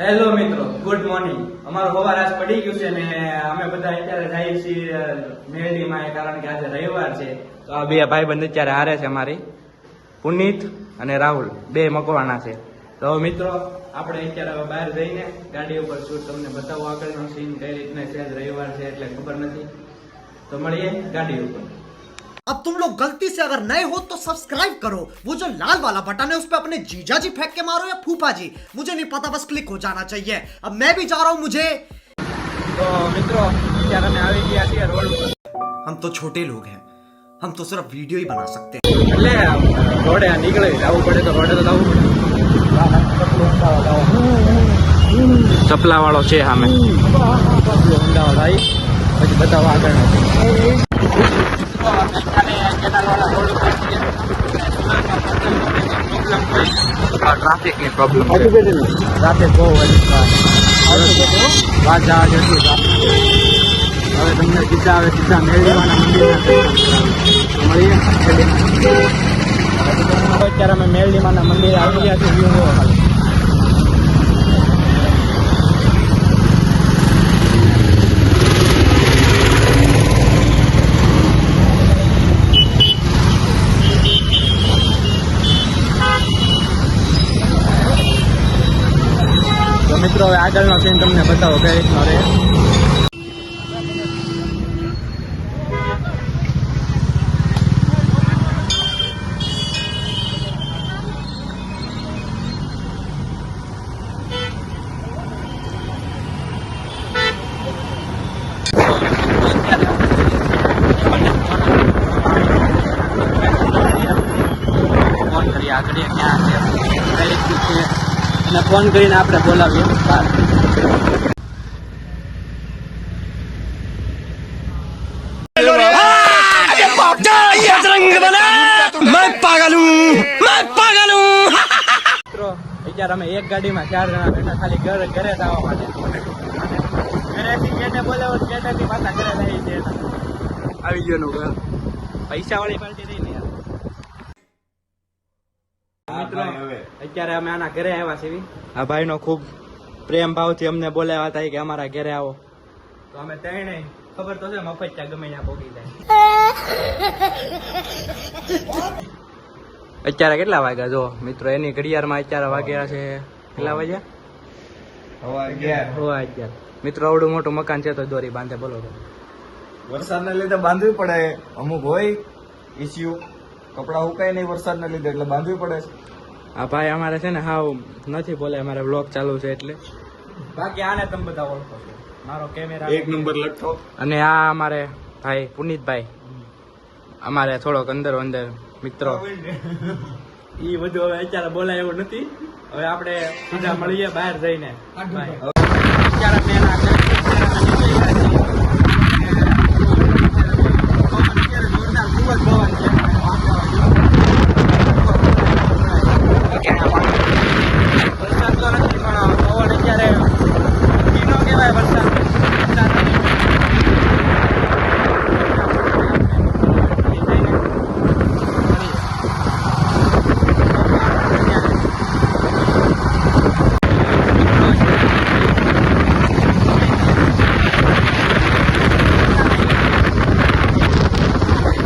Hello મિત્રો, good morning. અમારું સવાર આજ પડી ગયું છે ને અમે બધા અત્યારે જઈએ છીએ મેરડીમાં, કારણ કે આજે રવિવાર છે. તો આ બે ભાઈબંધ અત્યારે હારે છે, અમારી પુનિત અને રાહુલ, બે મકવાણા છે. તો મિત્રો આપણે અત્યારે હવે બહાર જઈને ગાડી ઉપર શું તમને બતાવું, આગળનો સીન કઈ રીતના છે. આજ રવિવાર છે એટલે ખબર નથી, તો મળીએ ગાડી ઉપર. अब तुम लोग गलती से अगर नए हो तो सब्सक्राइब करो, वो जो लाल वाला बटन है उस पर अपने जीजा जी फेंक के मारो या फूफा जी, मुझे नहीं पता, बस क्लिक हो जाना चाहिए. अब मैं भी जा रहा हूं. मुझे તો મિત્રો અત્યારે અમે આવી ગયા છીએ રોડ ઉપર. हम तो छोटे लोग हैं, हम तो सिर्फ वीडियो ही बना सकते हैं. એટલે રોડે નીકળે જવું પડે તો રોડે તો જવું પડે. ચપલા વાળો છે સામે, અમદાવાદ આવી પછી બતાવો આગળ. ટ્રાફિક ની પ્રોબ્લેમ ટ્રાફિક બહુ વાત જવા જેટલું ટ્રાફિક. હવે તમને સીધા મેળવીવાના મંદિર અત્યારે અમે મેળવીમાના મંદિરે આવી ગયા છીએ. વ્યૂ મિત્રો હવે આગળનો સીન તમને બતાવો કઈ રીતનો રહે. ફોન કરીએ આગળ ક્યાં છે કઈ રીતનું છે અને ફોન કરીને આપણે બોલાવીએ. અત્યારે અમે એક ગાડીમાં 4 જણા બેઠા, ખાલી ઘરે જવા માટે. ઘરેથી ગેટે બોલાવો, ગેટેથી પાછા ઘરે લઈ છે. આવી ગયો નું ઘર, પૈસા વાળી પાર્ટી નહીં ને યાર. મિત્રો અત્યારે અમે આના ઘરે આવ્યા છીએ. આ ભાઈ નો ખૂબ પ્રેમ ભાવથી અમને બોલાવ્યા હતા કે અમારા ઘરે આવો. તો અમે ત્રણેય, ખબર તો છે મફત ત્યાં ગમે ત્યાં પોગી જાય. અત્યારે કેટલા વાગ્યા જો મિત્રો, એની ઘડિયાળમાં અત્યારે વાગ્યા છે કેટલા વાગ્યા? 11:15. મિત્રો આવડું મોટું મકાન છે તો દોરી બાંધે, બોલો. વરસાદને લીધે બાંધવી પડે, અમુક હોય ઇસ્યુ, કપડા હુકાય નહીં વરસાદને લીધે એટલે બાંધવી પડે. આ ભાઈ અમારે છે ને હાવ નથી બોલે, અમારે બ્લોગ ચાલુ છે એટલે. બાકી આને તમે બધા ઓળખો છો, મારો કેમેરા 1 નંબર લટકો. અને આ અમારે ભાઈ પુનિતભાઈ, અમારે થોડોક અંદર મિત્રો. ઈ બધું હવે અત્યારે બોલાય એવું નથી. હવે આપણે સીધા મળીએ બહાર જઈને. અત્યારે મેં એના જોરદાર ખૂબ જ પવન છે. વરસાદ તો નથી પણ પવન અત્યારે નો કહેવાય વરસાદ.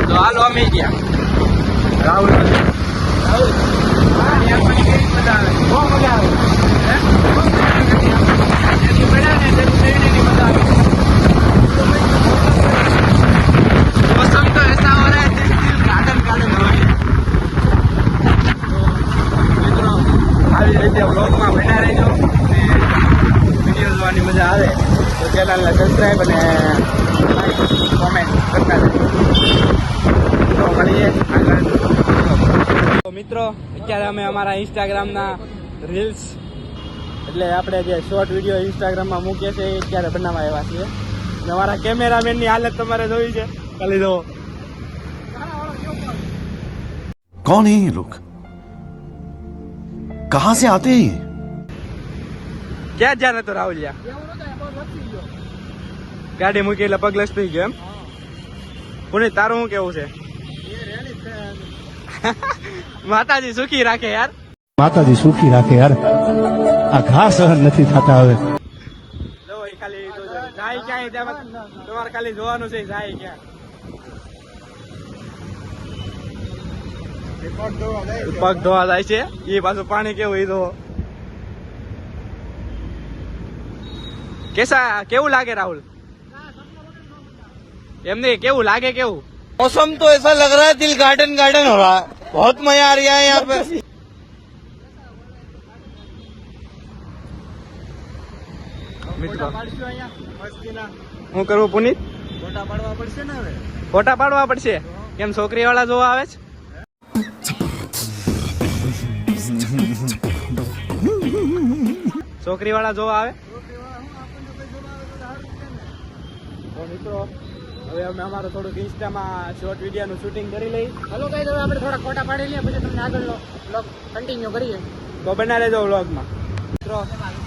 તો હાલો અમે ગયા. રાહુલ બહુ મજા આવે. मौसम तो ऐसा हो रहा है गार्डन મિત્રો આવી રીતે બ્લોગમાં બન્યા રહેજો. વિડીયો જોવાની મજા આવે તો ચેનલને સબસ્ક્રાઈબ અને કોમેન્ટ કરતા રહેજો. તો મળીએ આગળ. તો મિત્રો અત્યારે અમે અમારા ઇન્સ્ટાગ્રામના રીલ્સ, એટલે આપણે જે શોર્ટ વિડીયો ઇન્સ્ટાગ્રામમાં મૂકીએ છીએ એ અત્યારે બનાવવા આવ્યા છીએ. અને અમારા કેમેરામેનની હાલત તમારે જોઈ છે, ખાલી જો. कौन है ये लोग, कहां से आते हैं ये? ક્યાં જ્યાં નતો રાહુલિયા? ગાડી મૂકી એટલે પગ લસપી ગયો એમ. પુનિત તારું શું કેવું છે? માતાજી સુખી રાખે યાર. માતાજી સુખી રાખે યાર આ ઘા સહન નથી થતા હવે જો એ ખાલી જોજો. જાય ક્યાંય ત્યાં તમારે ખાલી જોવાનું છે જાય ક્યાં. પગ ધોવા જાય છે એ પાછું પાણી કેવું એ તો કેવું લાગે રાહુલ? એમને કેવું લાગે? કેવું मौसम तो ऐसा लग रहा है दिल गार्डन गार्डन हो रहा है बहुत मजा आ रहा है यहाँ पे મિત્રો હું કરવું પુનિત? ફોટા પાડવા પડશે ને હવે. ફોટા પાડવા પડશે. કેમ છોકરી વાળા જોવા આવે છે? છોકરી વાળા જોવા આવે તો મિત્રો હવે અમે અમારું થોડુંક ઇન્સ્ટામાં શોર્ટ વિડીયોનું શૂટિંગ કરી લઈ. હલો ગાઈસ, હવે આપણે થોડા ફોટા પાડી લઈએ પછી તમને આગળનો બ્લોગ કન્ટિન્યુ કરીએ. તો બના રહેજો વ્લોગમાં. મિત્રો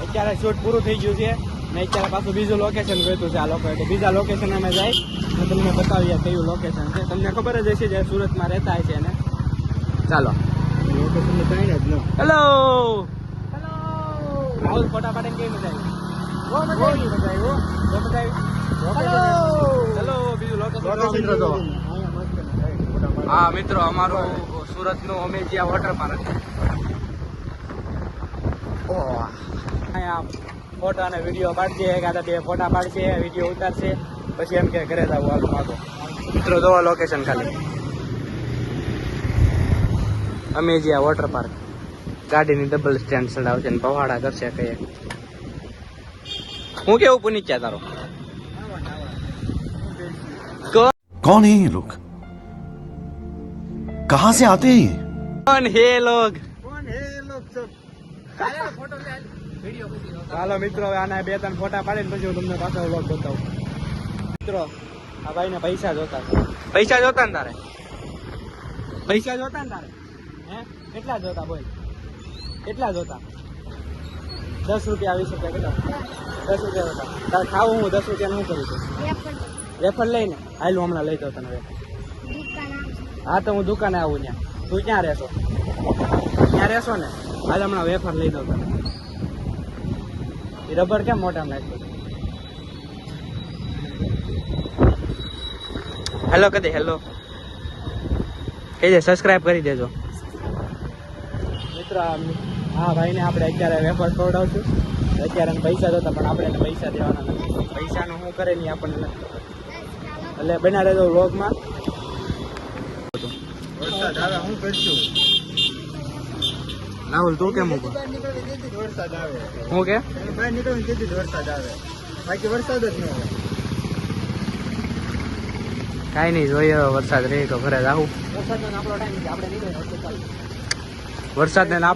અત્યારે શૂટ પૂરું થઈ ગયું છે ને અત્યારે પાછું બીજું લોકેશન ગયું છે આ લોકોએ. તો બીજા લોકેશન અમે જાય ને તમને બતાવીએ કયું લોકેશન છે. તમને ખબર જ હશે જે સુરતમાં રહેતા હશે ને. ચાલો લોકેશન ની કઈ જ ન. હેલો રાહુલ, ફોટા પાડીને કેવી મજા આવી? બહુ મજા આવી. બહુ મજા આવી. ચલો બીજું લોકેશન. હા મિત્રો, અમારું સુરતનું અમેજિયા વોટર પાર્ક. અહીંયા ફોટા અને વિડીયો પાડશે, એકાદા બે ફોટા પાડશે, વિડીયો ઉતારશે, પછી એમ કે ઘરે જવું હાલો માગો. મિત્રો જોવા લોકેશન ખાલી અમેજિયા વોટર પાર્ક. ગાડીની ડબલ સ્ટેન્ડ ચડાવશે ને પવાડા કરશે કઈ. હું કેવું પુનિત્યા તારો? कौन है ये लोग कहाँ से आते हैं ये કોણ હે લોગ? ચાલો મિત્રો, હવે આના બે ત્રણ ફોટા પાડીને પછી હું તમને પાછો વ્લોગ બતાવું. મિત્રો આ ભાઈને પૈસા જોતા છે. પૈસા જોતા ને તારે? પૈસા જોતા ને તારે? હે કેટલા જોતા બોલ? કેટલા જોતા? 10 રૂપિયા 20 રૂપિયા કેટલા? 10 રૂપિયા જોતા. તારે ખાવું હું 10 રૂપિયા શું કરું છું? વેફર લઈને હાલ હું હમણાં લઈ દઉં તને વેફર. હા તો હું દુકાને આવું ત્યાં. તું ક્યાં રહેશો? ત્યાં રહેશો ને? હાલ હમણાં વેફર લઈ દઉં તને. એ રબર કેમ મોટા નાખ્યો? હેલો કદે હેલો કહી દે, સબસ્ક્રાઇબ કરી દેજો. મિત્ર હા ભાઈને આપણે અત્યારે વેફર ખવડાવશું. અત્યારે એને પૈસા જોતા પણ આપણે એને પૈસા દેવાના નથી. પૈસાનું શું કરે નહીં આપણને નથી ખબર. એટલે બના રહેજો વ્લોગમાં. વરસાદ આવે હું કરશું. રાહુલ તું કેમ ઉભો? વરસાદ આવે હું કે બહાર નીકળીને તેથી જ વરસાદ આવે, બાકી વરસાદ જ ન આવે. કાંઈ નહીં, જોઈએ હવે વરસાદ રહે તો ઘરે જાવું. વરસાદને ને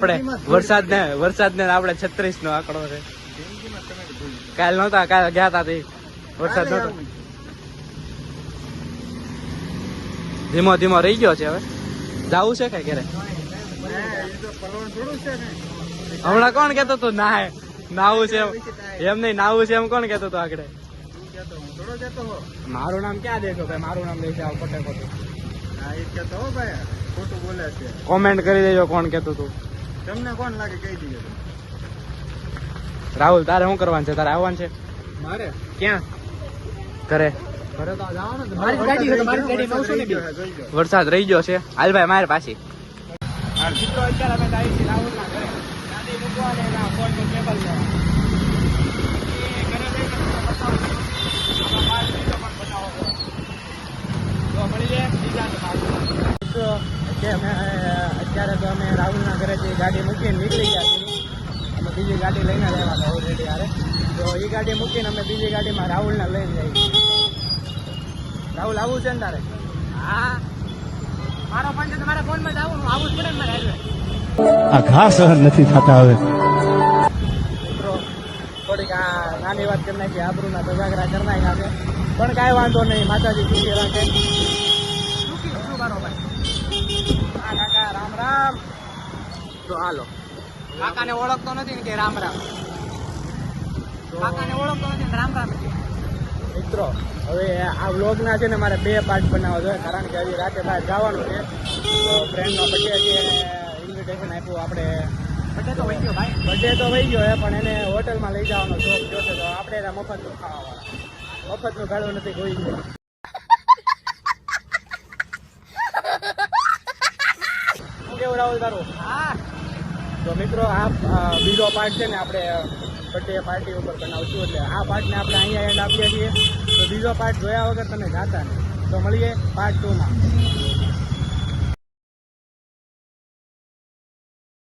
આપણે 36 નો આંકડો છે. કાલ નહોતા, કાલ ગયા તા તે વરસાદ નહોતો. ધીમો ધીમો રહી ગયો છે. હવે જાવું છે કઈ ઘરે? હમણાં કોણ કેતો તું નાવું છે એમ નહીં? નાવું છે એમ કોણ કેતો તું આગળ? મારું નામ ક્યાં દેશો ભાઈ? મારું નામ દેશે આવ ખોટે ખોટું. હા એ કહેતો હો ભાઈ, ખોટું બોલે છે. કોમેન્ટ કરી દેજો કોણ કેતું તું. તમને કોણ લાગે કહી દીધું. રાહુલ તારે શું કરવાનું છે? તારે આવવાનું છે? મારે ક્યાં? ઘરે. ઘરે તો જવાનું જ. મારી ગાડી હોય તો મારી ગાડીમાં આવશો ને બી. વરસાદ રહી ગયો છે. હાલ ભાઈ મારે પાછી. મિત્રો અત્યારે અમે આવી છીએ રાહુલના ઘરે. ગાડી મૂકવા અને એના ફોનનું કેબલ લેવા. અત્યારે તો અમે રાહુલના ઘરેથી ગાડી મૂકીને નીકળી ગયા છીએ. અમે બીજી ગાડી લઈને રહેવાના ઓલરેડી હારે. તો એ ગાડી મૂકીને અમે બીજી ગાડીમાં રાહુલને લઈને જઈએ. રાહુલ આવું છે ને તારે? હા, મારો ફોન છે તમારા ફોનમાં જ આવું જ પડે ને મારે હાલવે. આ ઘા સહન નથી થતા હવે મિત્રો થોડીક આ નાની વાત કરી નાખી, આબરૂના તજાગરા કરી નાખ્યા છે. પણ કાંઈ વાંધો નહીં, માતાજી ખુશી રાખે. હા કાકા રામ રામ. તો હાલો, કાકાને ઓળખતો નથી ને કે રામ રામ. કાકાને ઓળખતો નથી ને રામ રામ. મિત્રો હવે આ વ્લોગના છે ને મારે 2 પાર્ટ બનાવવા જોઈએ, કારણ કે હજી રાતે બહાર જવાનું છે. તો ફ્રેન્ડનો બર્થડે છે, ઇન્વિટેશન આપ્યું આપણે. બર્થડે તો વહી ગયો ભાઈ. બર્થડે તો વહી ગયો પણ એને હોટલમાં લઈ જવાનો શોખ જોશે તો આપણે એના મફતનું ખાવાવાળા. મફતનું ગાળું નથી કોઈ ગયું. શું કેવું રાહુલ તારું? હા તો મિત્રો આ બીજો પાર્ટ છે ને આપણે બર્થડે પાર્ટી ઉપર બનાવશું એટલે આ પાર્ટને આપણે અહીંયા એન્ડ આપીએ છીએ. તો બીજો પાર્ટ જોયા વગર તમે જાતા નહીં. તો મળીએ પાર્ટ 2 માં.